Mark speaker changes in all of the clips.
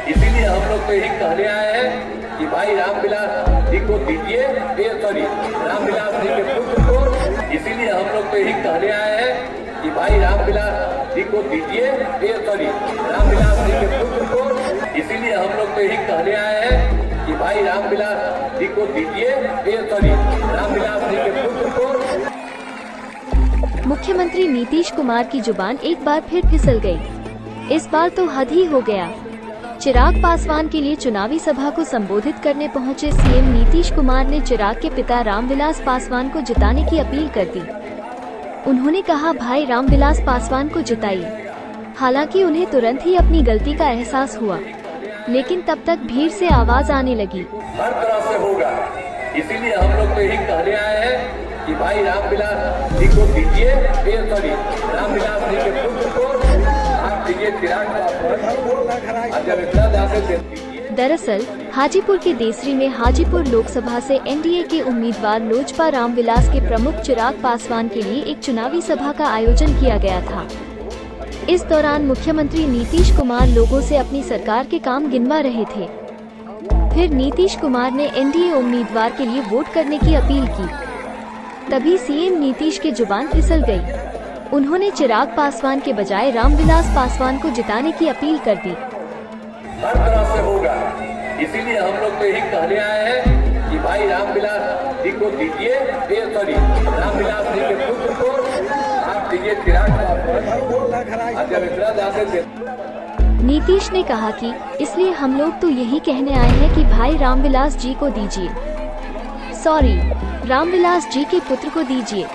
Speaker 1: इसीलिए हम लोग तो यही कहने आए हैं कि भाई रामविलास जी को दीजिए, रामविलास जी के पुत्र को। इसीलिए हम लोग तो यही कहने आए हैं कि भाई रामविलास जी को दीजिए, रामविलास जी के पुत्र को। इसीलिए हम लोग तो यही कहने आए हैं कि भाई रामविलास जी को दीजिए, रामविलास जी के पुत्र को।
Speaker 2: मुख्यमंत्री नीतीश कुमार की जुबान एक बार फिर फिसल गई। इस बार तो हद ही हो गया। चिराग पासवान के लिए चुनावी सभा को संबोधित करने पहुंचे सीएम नीतीश कुमार ने चिराग के पिता रामविलास पासवान को जिताने की अपील कर दी। उन्होंने कहा, भाई रामविलास पासवान को जिताइए। हालांकि उन्हें तुरंत ही अपनी गलती का एहसास हुआ, लेकिन तब तक भीड़ से आवाज आने लगी।
Speaker 1: हर तरह से होगा, इसीलिए हम लोग तो यही कहने आए हैं कि भाई रामविलास जी को दीजिए, रामविलास जी के पुत्र को आप दीजिए चिराग पासवान।
Speaker 2: दरअसल हाजीपुर के देसरी में हाजीपुर लोकसभा से एनडीए के उम्मीदवार लोजपा रामविलास के प्रमुख चिराग पासवान के लिए एक चुनावी सभा का आयोजन किया गया था। इस दौरान मुख्यमंत्री नीतीश कुमार लोगों से अपनी सरकार के काम गिनवा रहे थे। फिर नीतीश कुमार ने एनडीए उम्मीदवार के लिए वोट करने की अपील की। तभी सीएम नीतीश की जुबान फिसल गई। उन्होंने चिराग पासवान के बजाय रामविलास पासवान को जिताने की अपील कर दी।
Speaker 1: हर तरह से होगा, इसीलिए हम लोग तो यही कहने आए हैं कि भाई रामविलास जी को दीजिए, रामविलास जी के पुत्र को आप दीजिए चिराग पासवान।
Speaker 2: नीतीश ने कहा कि इसलिए हम लोग तो यही कहने आए हैं कि भाई रामविलास जी को दीजिए, रामविलास जी के पुत्र को दीजिए।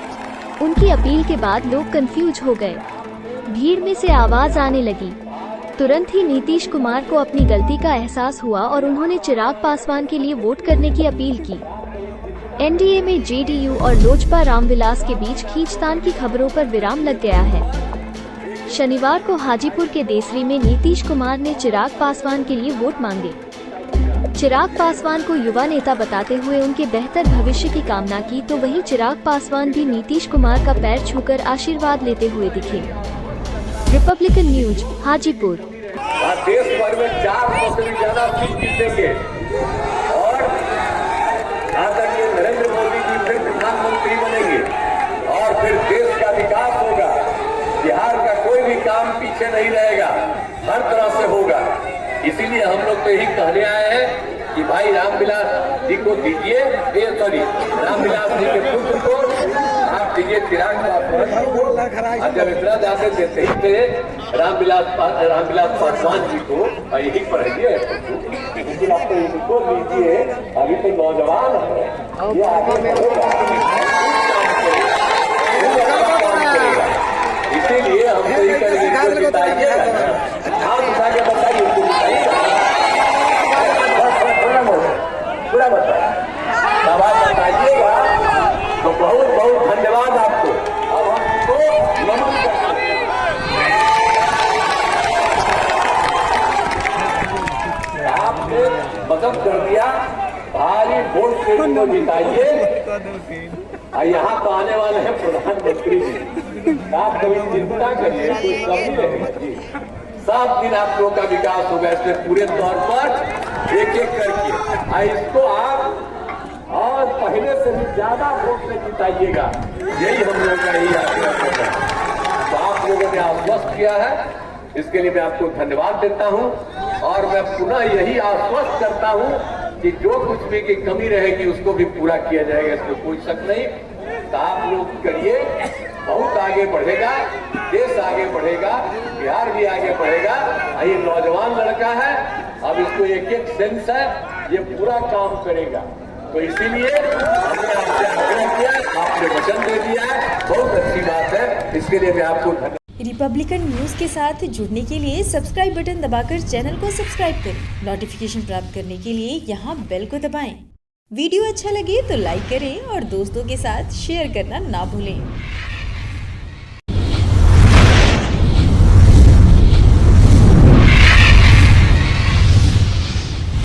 Speaker 2: उनकी अपील के बाद लोग कंफ्यूज हो गए। भीड़ में से आवाज आने लगी। तुरंत ही नीतीश कुमार को अपनी गलती का एहसास हुआ और उन्होंने चिराग पासवान के लिए वोट करने की अपील की। एनडीए में जेडीयू और लोजपा रामविलास के बीच खींचतान की खबरों पर विराम लग गया है। शनिवार को हाजीपुर के देसरी में नीतीश कुमार ने चिराग पासवान के लिए वोट मांगे। चिराग पासवान को युवा नेता बताते हुए उनके बेहतर भविष्य की कामना की, तो वहीं चिराग पासवान भी नीतीश कुमार का पैर छूकर आशीर्वाद लेते हुए दिखे। Republican news Hajipur.
Speaker 1: देश भर में 400 से भी ज्यादा सीट जीतेंगे और आदरणीय नरेंद्र मोदी जी फिर प्रधानमंत्री बनेंगे और फिर देश का विकास होगा। बिहार का कोई भी काम पीछे नहीं रहेगा, हर तरह से होगा। इसीलिए हम लोग तो यही कहने आए हैं कि भाई रामविलास जी को दीजिए, रामविलास जी के पुत्र को आप दीजिए चिराग पासवान। जब इतना जाते देते ही थे रामविलास पासवान जी को, यही पढ़िए, लेकिन आप तो इनको दीजिए, अभी तो नौजवान है, ये आगे इसीलिए हम तो ये करेंगे, बताइए आप उठा के बताइए, उनको बताइए, पूरा बताइए, सवाल बताइएगा तो बहुत बहुत धन्यवाद आपको। अब हमको नमन करते हैं। आपने मदद कर दिया, भारी वोट से इनको जिताइए। यहाँ तो आने वाले हैं प्रधानमंत्री जी, आप कभी चिंता करिए, कोई कमी नहीं। 7 दिन आप लोगों का विकास होगा, इसमें पूरे तौर पर एक एक करके इसको आप और पहले से भी ज्यादा वोट से जिताइएगा, यही हम लोगों का यही आग्रह है। तो आप लोगों ने आश्वस्त किया है, इसके लिए मैं आपको धन्यवाद देता हूं और मैं पुनः यही आश्वस्त करता हूं कि जो कुछ भी की कमी रहेगी उसको भी पूरा किया जाएगा, इसमें कोई शक नहीं। तो आप लोग करिए, बहुत आगे बढ़ेगा, देश आगे बढ़ेगा, बिहार भी आगे बढ़ेगा। ये नौजवान लड़का है, अब इसको एक एक सेंस है, ये पूरा काम करेगा। तो इसीलिए हमने आपसे आग्रह किया, आपने वचन दे दिया है, बहुत अच्छी बात है, इसके लिए मैं आपको धन्यवाद।
Speaker 3: रिपब्लिकन न्यूज़ के साथ जुड़ने के लिए सब्सक्राइब बटन दबाकर चैनल को सब्सक्राइब करें। नोटिफिकेशन प्राप्त करने के लिए यहाँ बेल को दबाएं। वीडियो अच्छा लगे तो लाइक करें और दोस्तों के साथ शेयर करना ना भूलें।